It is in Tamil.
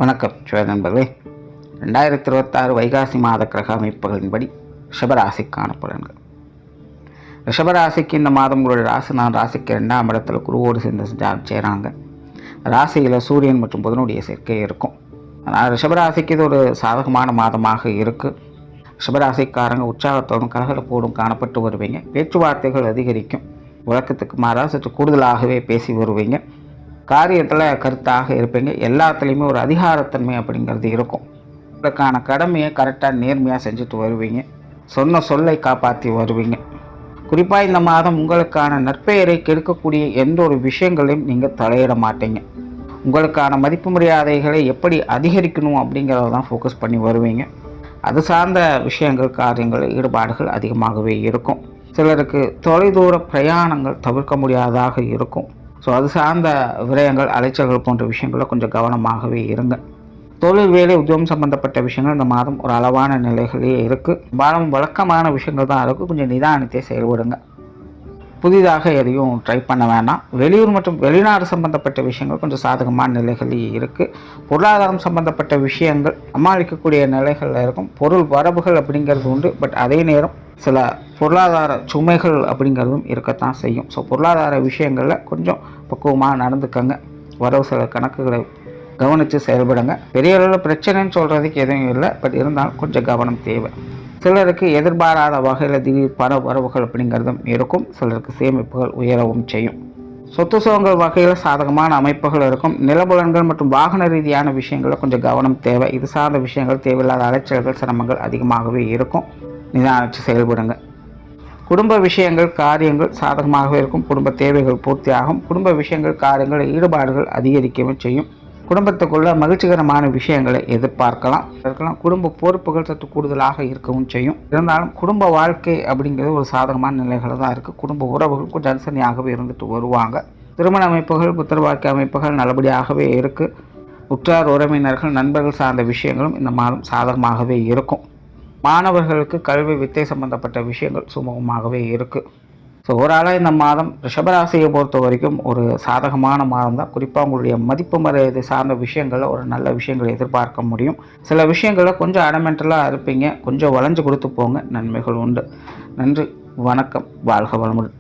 வணக்கம் நண்பர்களே. 2026 வைகாசி மாத கிரக அமைப்புகளின்படி ரிஷபராசிக்கான பலன்கள். ரிஷபராசிக்கு இந்த மாதம் உங்களுடைய ராசிக்கு 2ஆம் இடத்துல குருவோடு சேர்ந்து செய்கிறாங்க. ராசியில் சூரியன் மற்றும் புதனுடைய சேர்க்கை இருக்கும். அதனால் ரிஷபராசிக்கு இது ஒரு சாதகமான மாதமாக இருக்குது. ரிஷபராசிக்காரங்க உற்சாகத்தோடும் கலகலப்போடும் காணப்பட்டு வருவீங்க. பேச்சுவார்த்தைகள் அதிகரிக்கும். வழக்கத்துக்கு மாறாக சற்று கூடுதலாகவே பேசி வருவீங்க. காரியத்தில் கருத்தாக இருப்பீங்க. எல்லாத்துலேயுமே ஒரு அதிகாரத்தன்மை அப்படிங்கிறது இருக்கும். உங்களுக்கான கடமையை கரெக்டாக நேர்மையாக செஞ்சுட்டு வருவீங்க. சொன்ன சொல்லை காப்பாற்றி வருவீங்க. குறிப்பாக இந்த மாதம் உங்களுக்கான நற்பெயரை கெடுக்கக்கூடிய எந்த ஒரு விஷயங்களையும் நீங்கள் தலையிட மாட்டீங்க. உங்களுக்கான மதிப்பு மரியாதைகளை எப்படி அதிகரிக்கணும் அப்படிங்கிறத தான் ஃபோக்கஸ் பண்ணி வருவீங்க. அது சார்ந்த விஷயங்கள், காரியங்கள், ஈடுபாடுகள் அதிகமாகவே இருக்கும். சிலருக்கு தொலைதூர பிரயாணங்கள் தவிர்க்க முடியாததாக இருக்கும். ஸோ அது சார்ந்த விரயங்கள், அலைச்சல்கள் போன்ற விஷயங்களில் கொஞ்சம் கவனமாகவே இருங்க. தொழில், வேலை, உத்தியோகம் சம்பந்தப்பட்ட விஷயங்கள் இந்த மாதம் ஒரு அளவான நிலைகளே இருக்குது. வழக்கமான விஷயங்கள் தான் இருக்குது. கொஞ்சம் நிதானத்தை செயல்படுங்க. புதிதாக எதையும் ட்ரை பண்ண வேண்டாம். வெளியூர் மற்றும் வெளிநாடு சம்பந்தப்பட்ட விஷயங்கள் கொஞ்சம் சாதகமான நிலைகளே இருக்குது. பொருளாதாரம் சம்பந்தப்பட்ட விஷயங்கள் சமாளிக்கக்கூடிய நிலைகளில் இருக்கும். பொருள் வரவுகள் அப்படிங்கிறது உண்டு. பட் அதே நேரம் சில பொருளாதார சுமைகள் அப்படிங்கிறதும் இருக்கத்தான் செய்யும். ஸோ பொருளாதார விஷயங்களில் கொஞ்சம் பக்குவமாக நடந்துக்கங்க. வரவு சில கணக்குகளை கவனித்து செயல்படுங்க. பெரிய அளவில் பிரச்சனைன்னு சொல்கிறதுக்கு எதுவும் இல்லை. பட் இருந்தாலும் கொஞ்சம் கவனம் தேவை. சிலருக்கு எதிர்பாராத வகையில் திடீர் பண வரவுகள் அப்படிங்கிறதும் இருக்கும். சிலருக்கு சேமிப்புகள் உயரவும் செய்யும். சொத்து சுகங்கள் வகையில் சாதகமான அமைப்புகள் இருக்கும். நிலபுலன்கள் மற்றும் வாகன ரீதியான விஷயங்களில் கொஞ்சம் கவனம் தேவை. இது சார்ந்த விஷயங்கள் தேவையில்லாத அலைச்சல்கள், சிரமங்கள் அதிகமாகவே இருக்கும். நிதானித்து செயல்படுங்க. குடும்ப விஷயங்கள், காரியங்கள் சாதகமாகவே இருக்கும். குடும்ப தேவைகள் பூர்த்தியாகும். குடும்ப விஷயங்கள், காரியங்கள், ஈடுபாடுகள் அதிகரிக்கவும் செய்யும். குடும்பத்துக்குள்ள மகிழ்ச்சிகரமான விஷயங்களை எதிர்பார்க்கலாம். குடும்ப பொறுப்புகள் சற்று கூடுதலாக இருக்கவும் செய்யும். இருந்தாலும் குடும்ப வாழ்க்கை அப்படிங்கிறது ஒரு சாதகமான நிலைகளில் தான் இருக்குது. குடும்ப உறவுகள் கொஞ்சம் அனுசரணையாகவே இருந்துட்டு வருவாங்க. திருமண அமைப்புகள், புத்திர வாழ்க்கை அமைப்புகள் நல்லபடியாகவே இருக்குது. உற்றார் உறவினர்கள், நண்பர்கள் சார்ந்த விஷயங்களும் இந்த மாதம் சாதகமாகவே இருக்கும். மாணவர்களுக்கு கல்வி, வித்தை சம்பந்தப்பட்ட விஷயங்கள் சுமூகமாகவே இருக்குது. ஸோ ஓவராலாக இந்த மாதம் ரிஷபராசியை பொறுத்த வரைக்கும் ஒரு சாதகமான மாதம் தான். குறிப்பாக உங்களுடைய மதிப்பு மரியாதை சார்ந்த விஷயங்களில் ஒரு நல்ல விஷயங்களை எதிர்பார்க்க முடியும். சில விஷயங்களில் கொஞ்சம் அடமெண்டலாக இருப்பீங்க. கொஞ்சம் வளைஞ்சு கொடுத்து போங்க. நன்மைகள் உண்டு. நன்றி, வணக்கம், வாழ்க வளமுடன்.